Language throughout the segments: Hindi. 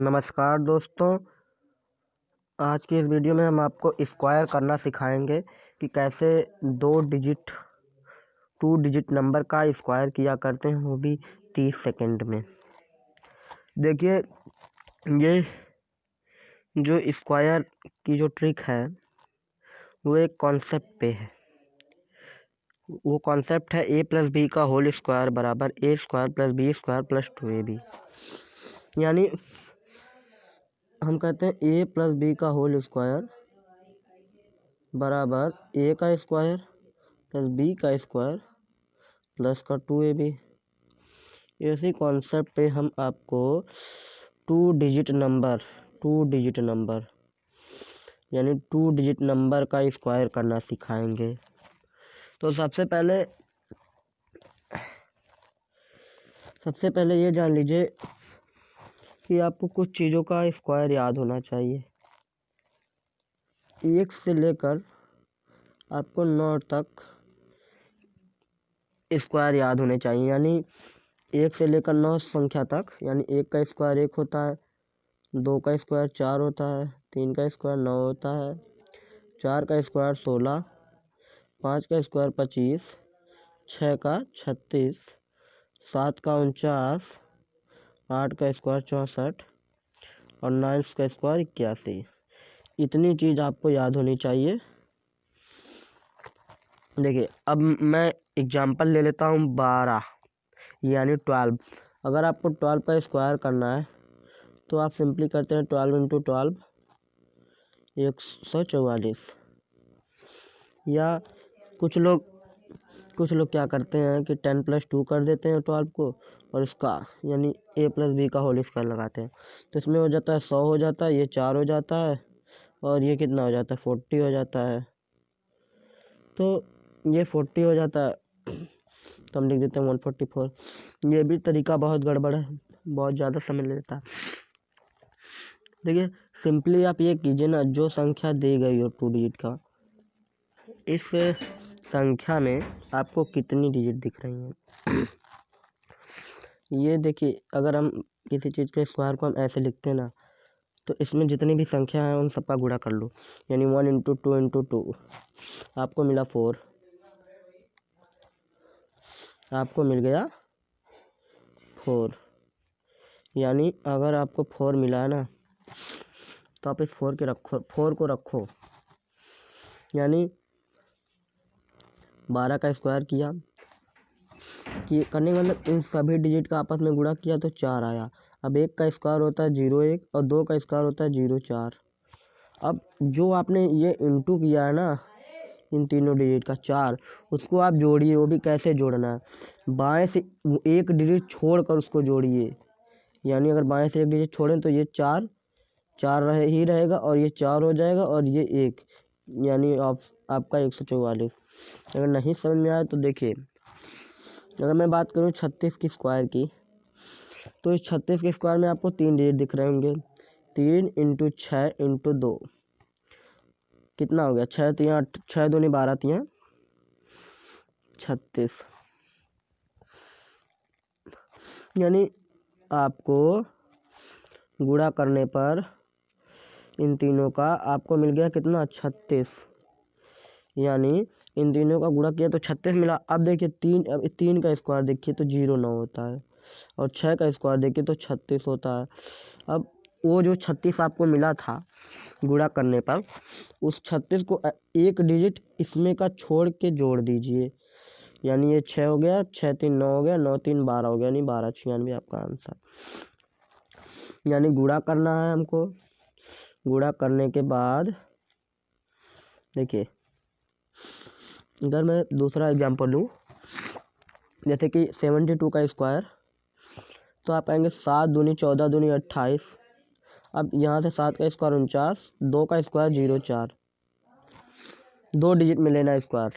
नमस्कार दोस्तों, आज की इस वीडियो में हम आपको स्क्वायर करना सिखाएंगे कि कैसे टू डिजिट नंबर का स्क्वायर किया करते हैं, वो भी 30 सेकंड में। देखिए, ये जो स्क्वायर की जो ट्रिक है वो एक कॉन्सेप्ट पे है। वो कॉन्सेप्ट है a प्लस बी का होल स्क्वायर बराबर a square plus B square plus 2ab। यानी हम कहते हैं a प्लस बी का होल स्क्वायर बराबर a का स्क्वायर प्लस बी का स्क्वायर प्लस का 2ab। इसी कॉन्सेप्ट पे हम आपको टू डिजिट नंबर यानी टू डिजिट नंबर का स्क्वायर करना सिखाएंगे। तो सबसे पहले ये जान लीजिए कि आपको कुछ चीज़ों का स्क्वायर याद होना चाहिए। 1 से लेकर आपको 9 तक स्क्वायर याद होने चाहिए, यानी 1 से लेकर 9 संख्या तक। यानी 1 का स्क्वायर 1 होता है, 2 का स्क्वायर 4 होता है, 3 का स्क्वायर 9 होता है, 4 का स्क्वायर 16, 5 का स्क्वायर 25, 6 का 36, 7 का 49, 8 का स्क्वायर 64 और 9 का स्क्वायर 81। इतनी चीज़ आपको याद होनी चाहिए। देखिए, अब मैं एग्जांपल ले लेता हूँ 12 यानी 12। अगर आपको 12 का स्क्वायर करना है तो आप सिंपली करते हैं 12 इंटू 12 144। या कुछ लोग क्या करते हैं कि 10 प्लस 2 कर देते हैं 12 को और इसका यानी a प्लस बी का होल स्क्वायर लगाते हैं। तो इसमें हो जाता है 100 हो जाता है, ये 4 हो जाता है और ये कितना हो जाता है 40 हो जाता है। तो ये 40 हो जाता है तो हम लिख देते हैं 144। ये भी तरीका बहुत गड़बड़ है, बहुत ज़्यादा समय लेता है। देखिए, सिंपली आप ये कीजिए ना, जो संख्या दी गई हो टू डिजिट का, इस संख्या में आपको कितनी डिजिट दिख रही हैं। ये देखिए, अगर हम किसी चीज़ के स्क्वायर को हम ऐसे लिखते हैं ना, तो इसमें जितनी भी संख्या है उन सबका गुणा कर लो। यानी 1 इंटू 2 इंटू 2 आपको मिला 4, आपको मिल गया 4। यानी अगर आपको 4 मिला है ना, तो आप इस 4 को रखो। यानी 12 का स्क्वायर किया कि करने का मतलब इन सभी डिजिट का आपस में गुणा किया तो 4 आया। अब 1 का स्क्वायर होता है 0 1 और 2 का स्क्वायर होता है 0 4। अब जो आपने ये इंटू किया है ना इन तीनों डिजिट का 4, उसको आप जोड़िए। वो भी कैसे जोड़ना है, बाएं से एक डिजिट छोड़कर उसको जोड़िए। यानी अगर बाएं से एक डिजिट छोड़ें तो ये 4 ही रहेगा और ये 4 हो जाएगा और ये 1, यानी आपका 144। अगर नहीं समझ में आया तो देखिए, अगर मैं बात करूँ 36 की स्क्वायर की, तो इस 36 के स्क्वायर में आपको 3 डिजिट दिख रहे होंगे। 3 इंटू 6 इंटू 2 कितना हो गया, 6 दूनी 12 तियाँ 36। यानी आपको गुणा करने पर इन तीनों का आपको मिल गया कितना, 36। यानी इन तीनों का गुणा किया तो 36 मिला। अब देखिए अब 3 का स्क्वायर देखिए तो 0 9 होता है और 6 का स्क्वायर देखिए तो 36 होता है। अब वो जो 36 आपको मिला था गुणा करने पर, उस 36 को एक डिजिट इसमें का छोड़ के जोड़ दीजिए। यानी ये 6 हो गया, 6 3 9 हो गया, 9 3 12 हो गया, यानी 12 96 आपका आंसर। यानी गुणा करना है हमको। गुणा करने के बाद देखिए, अगर मैं दूसरा एग्जांपल लूँ, जैसे कि 72 का स्क्वायर, तो आप आएंगे 7 दूनी 14 दूनी 28। अब यहाँ से 7 का स्क्वायर 49, 2 का स्क्वायर 0 4, 2 डिजिट में लेना स्क्वायर।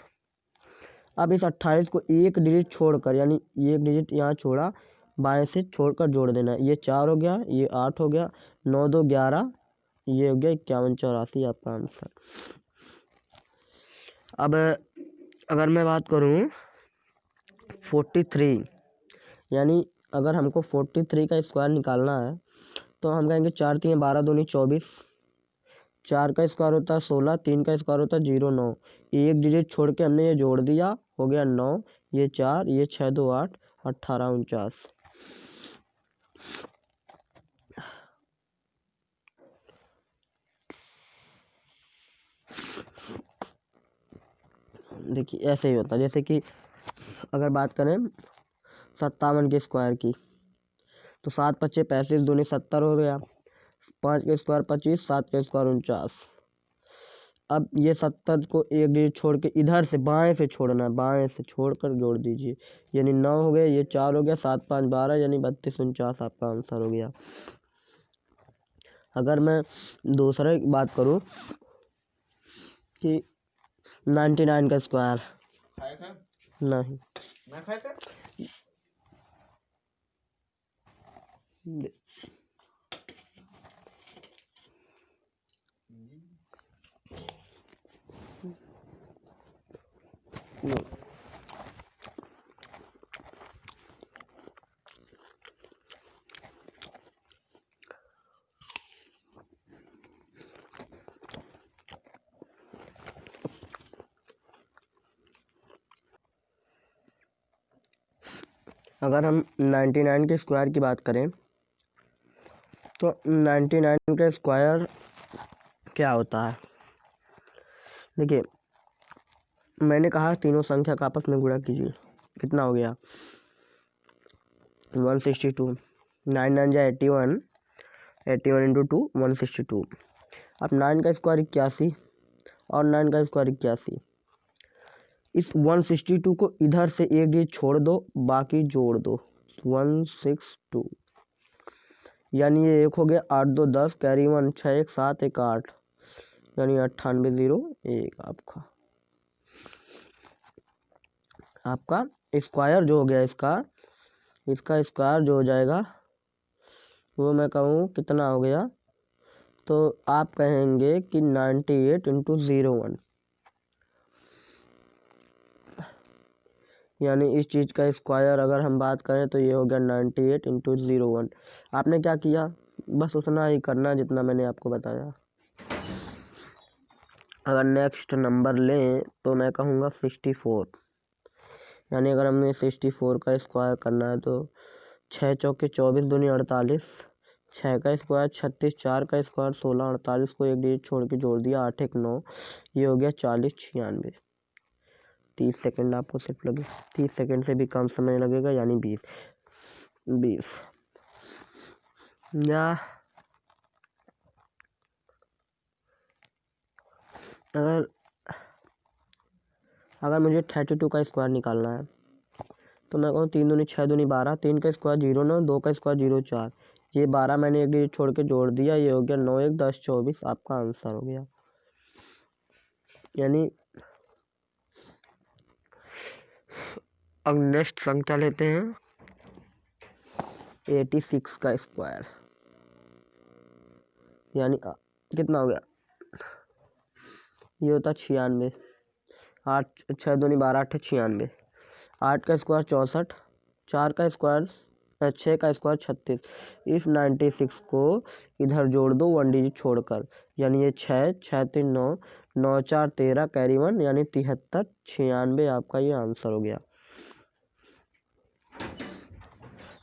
अब इस 28 को एक डिजिट छोड़कर, यानी ये एक डिजिट यहाँ छोड़ा, बाएं से छोड़कर जोड़ देना है। ये 4 हो गया, ये 8 हो गया, 9 2 11, ये हो गया 51 84 आपका आंसर। अब अगर मैं बात करूँ 43, यानी अगर हमको 43 का स्क्वायर निकालना है तो हम कहेंगे 4 3 12 दूनी 24, 4 का स्क्वायर होता है 16, 3 का स्क्वायर होता है 0 9, एक डिजिट छोड़ के हमने ये जोड़ दिया, हो गया 9, ये 4, ये 6 2 8, 18 49। देखिए ऐसे ही होता है। जैसे कि अगर बात करें 57 के स्क्वायर की, तो 7 पच्चे 35 दूनी 70 हो गया, 5 का स्क्वायर 25, 7 का स्क्वायर 49। अब ये 70 को एक डिजिट छोड़ के इधर से बाएं से छोड़ना है, बाएं से छोड़कर जोड़ दीजिए, यानी 9 हो गया, ये 4 हो गया, 7 5 12, यानी 32 49 आपका आंसर हो गया। अगर मैं दूसरे की बात करूं कि 99 का स्क्वायर, नहीं अगर हम 99 के स्क्वायर की बात करें तो 99 का स्क्वायर क्या होता है। देखिए मैंने कहा तीनों संख्या का आपस में गुणा कीजिए, कितना हो गया 162, 9 9 जा 81, 81 इंटू 2 162। अब 9 का स्क्वायर 81 और 9 का स्क्वायर 81, इस 162 को इधर से एक डिजिट छोड़ दो, बाकी जोड़ दो, 162, यानी ये एक हो गया, 8 2 10, कैरी 1 6 1 7 1 8, यानी 98 0 1 आपका स्क्वायर जो हो गया, इसका स्क्वायर जो हो जाएगा वो मैं कहूँ कितना हो गया, तो आप कहेंगे कि 98 इंटू 01, यानी इस चीज़ का स्क्वायर अगर हम बात करें तो ये हो गया 98 इंटू 01। आपने क्या किया, बस उतना ही करना जितना मैंने आपको बताया। अगर नेक्स्ट नंबर लें तो मैं कहूँगा 64, यानी अगर हमने 64 का स्क्वायर करना है तो 6 चौके 24 दूनी 48, 6 का स्क्वायर 36, 4 का स्क्वायर 16, 48 को एक डिजिट छोड़ के जोड़ दिया, 8 1 9, ये हो गया 40 96। 30 सेकेंड आपको सिर्फ लगे, 30 सेकेंड से भी कम समय लगेगा, यानी 20। या अगर मुझे 32 का स्क्वायर निकालना है तो मैं कहूँ 3 दूनी 6 दूनी 12, 3 का स्क्वायर 0 9, 2 का स्क्वायर 0 4, ये 12 मैंने एक डिजिट छोड़ के जोड़ दिया, ये हो गया 9 1 10 24, आपका आंसर हो गया। यानी अब नेक्स्ट संख्या लेते हैं 86 का स्क्वायर, यानी कितना हो गया, ये होता 96, 8 6 दूनी 12 8 96, 8 का स्क्वायर 64, 4 का स्क्वायर 6 का स्क्वायर 36, इस 96 को इधर जोड़ दो 1 डिजिट छोड़कर, यानी ये 6 6 3 9, 9 4 13, कैरी 1, यानी 73 96 आपका ये आंसर हो गया।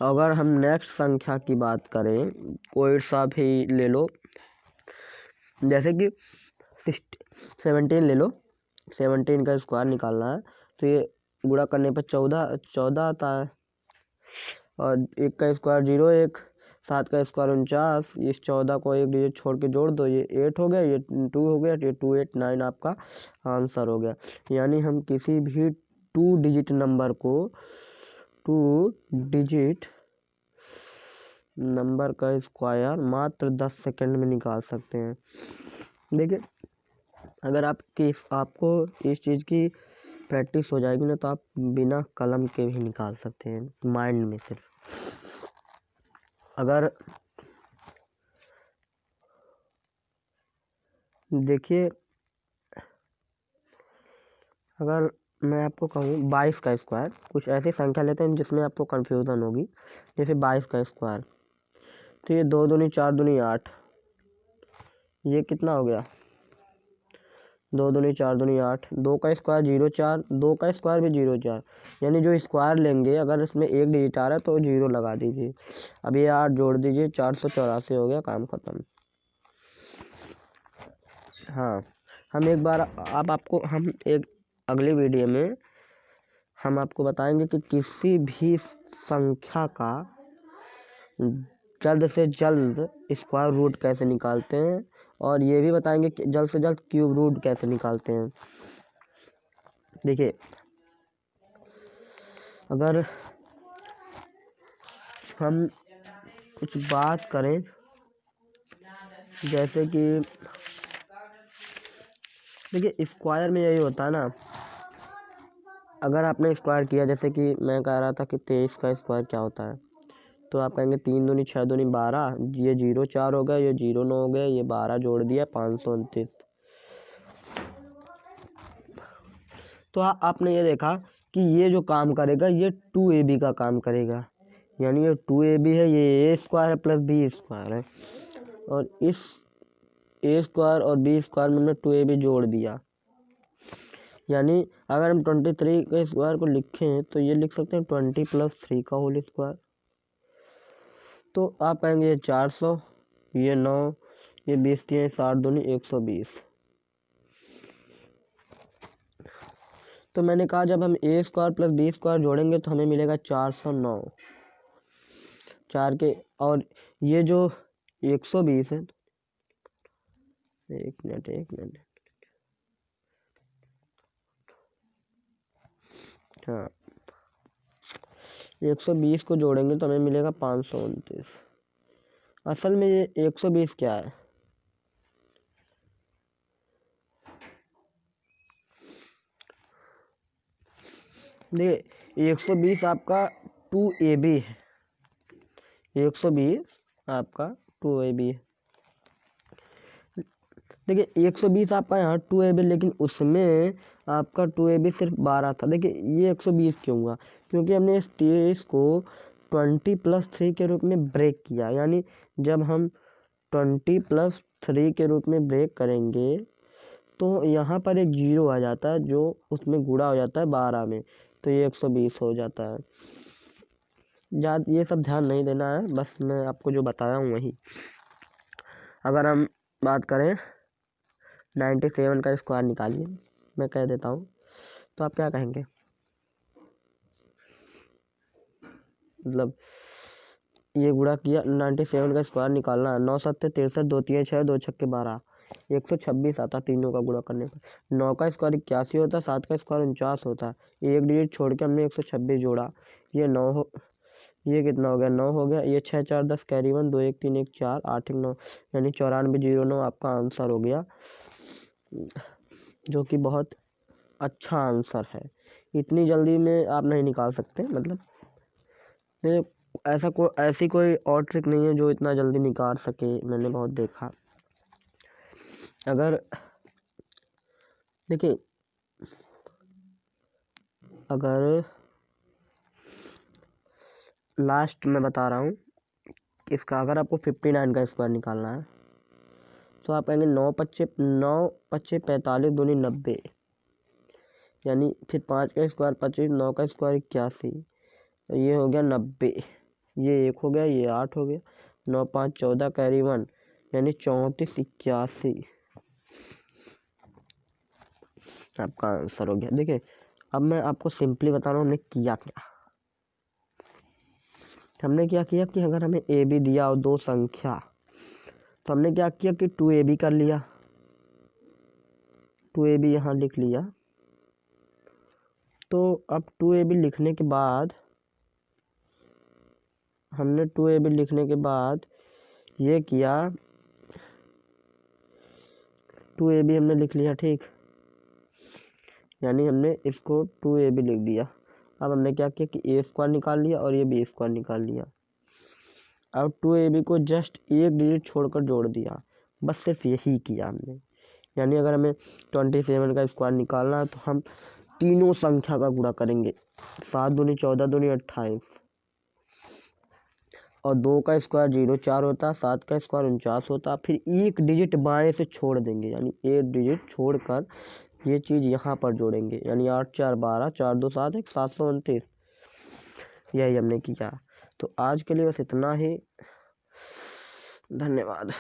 अगर हम नेक्स्ट संख्या की बात करें, कोई सा भी ले लो, जैसे कि 17 ले लो, 17 का स्क्वायर निकालना है तो ये गुणा करने पर 14 आता है, और 1 का स्क्वायर 0 1, 7 का स्क्वायर 49, इस 14 को एक डिजिट छोड़ के जोड़ दो, ये 8 हो गया, ये 2 हो गया, ये 2 8 9 आपका आंसर हो गया। यानी हम किसी भी 2 डिजिट नंबर को 2 डिजिट नंबर का स्क्वायर मात्र 10 सेकंड में निकाल सकते हैं। देखिए अगर आपको इस चीज़ की प्रैक्टिस हो जाएगी ना तो आप बिना कलम के भी निकाल सकते हैं, माइंड में सिर्फ। अगर देखिए अगर मैं आपको कहूँ 22 का स्क्वायर, कुछ ऐसी संख्या लेते हैं जिसमें आपको कन्फ्यूज़न होगी, जैसे 22 का स्क्वायर, तो ये 2 दूनी 4 दूनी 8, ये कितना हो गया 2 दूनी 4 दूनी 8, 2 का स्क्वायर 0 4, 2 का स्क्वायर भी 0 4, यानी जो स्क्वायर लेंगे अगर इसमें एक डिजिट आ रहा है तो 0 लगा दीजिए। अब ये 8 जोड़ दीजिए, 484 हो गया, काम खत्म। हाँ, हम एक बार हम एक अगली वीडियो में हम आपको बताएंगे कि किसी भी संख्या का जल्द से जल्द स्क्वायर रूट कैसे निकालते हैं, और ये भी बताएंगे कि जल्द से जल्द क्यूब रूट कैसे निकालते हैं। देखिए, अगर हम कुछ बात करें जैसे कि देखिए स्क्वायर में यही होता है ना, अगर आपने स्क्वायर किया, जैसे कि मैं कह रहा था कि 23 का स्क्वायर क्या होता है, तो आप कहेंगे 3 दूनी 6 दूनी 12, ये 0 4 हो गया, ये 0 9 हो गया, ये 12 जोड़ दिया 529। तो आपने ये देखा कि ये जो काम करेगा ये 2ab का काम करेगा, यानी ये 2ab है, ये a स्क्वायर है प्लस b स्क्वायर है, और इस a स्क्वायर और b स्क्वायर में हमने 2ab जोड़ दिया। यानी अगर हम 23 के स्क्वायर को लिखें तो ये लिख सकते हैं 20 + 3 का होल स्क्वायर। तो आप कहेंगे ये 400, ये 9, ये 20 3 60 दूनी 120। तो मैंने कहा जब हम a square plus b square जोड़ेंगे तो हमें मिलेगा 409 4 के, और ये जो 120 है, एक मिनट, हाँ 120 को जोड़ेंगे तो हमें मिलेगा 529। असल में ये 120 क्या है, देखिए 120 आपका 2ab है, 120 आपका 2ab है। देखिए 120 आपका यहाँ 2ab, लेकिन उसमें आपका 2ab सिर्फ 12 था। देखिए ये 120 क्यों हुआ, क्योंकि हमने इस 23 को 20 + 3 के रूप में ब्रेक किया, यानी जब हम 20 + 3 के रूप में ब्रेक करेंगे तो यहाँ पर एक 0 आ जाता है जो उसमें गुणा हो जाता है 12 में, तो ये 120 हो जाता है। ये सब ध्यान नहीं देना है, बस मैं आपको जो बताया हूँ वही। अगर हम बात करें 97 का स्क्वायर निकालिए, मैं कह देता हूँ, तो आप क्या कहेंगे, मतलब ये गुणा किया, 97 का स्क्वायर निकालना है, 9 7 63, 2 3 6, 2 6 12, 126 आता तीनों का गुणा करने पर। 9 का स्क्वायर 81 होता है, 7 का स्क्वायर 49 होता है, एक डिजिट छोड़ के हमने 126 जोड़ा, ये 9 हो, ये कितना हो गया 9 हो गया, ये 6 4 10 कैरी 1, 2 1 3 1 4 8 1 9, यानी 9409 आपका आंसर हो गया, जो कि बहुत अच्छा आंसर है। इतनी जल्दी में आप नहीं निकाल सकते, मतलब ऐसी कोई और ट्रिक नहीं है जो इतना जल्दी निकाल सके, मैंने बहुत देखा। अगर देखिए, अगर लास्ट में बता रहा हूँ इसका, अगर आपको 59 का स्क्वायर निकालना है तो आप कहेंगे 9 पच्चे 45 दूनी 90, यानी फिर 5 का स्क्वायर 25, 9 का स्क्वायर 81, ये हो गया 90, ये 1 हो गया, ये 8 हो गया, 9 5 14 कैरी 1, यानी 34 81 आपका आंसर हो गया। देखिए अब मैं आपको सिंपली बता रहा हूँ हमने किया क्या। हमने क्या किया कि अगर हमें ए बी दिया और दो संख्या, तो हमने क्या किया कि 2ab कर लिया, 2ab यहाँ लिख लिया। तो अब 2ab लिखने के बाद हमने 2ab लिखने के बाद ये किया, 2ab हमने लिख लिया, ठीक, यानी हमने इसको 2ab लिख दिया। अब हमने क्या किया कि a स्क्वायर निकाल लिया और ये b स्क्वायर निकाल लिया। अब 2ab को जस्ट एक डिजिट छोड़कर जोड़ दिया, बस सिर्फ यही किया हमने। यानी अगर हमें 27 का स्क्वायर निकालना है तो हम तीनों संख्या का गुणा करेंगे, 7 दूनी 14 दूनी 28, और 2 का स्क्वायर 0,4 होता, 7 का स्क्वायर 49 होता। फिर एक डिजिट बाएं से छोड़ देंगे, यानी एक डिजिट छोड़कर ये चीज़ यहाँ पर जोड़ेंगे, यानी 8 4 12, 4 2 7 1 729। यही हमने किया। तो आज के लिए बस इतना ही, धन्यवाद।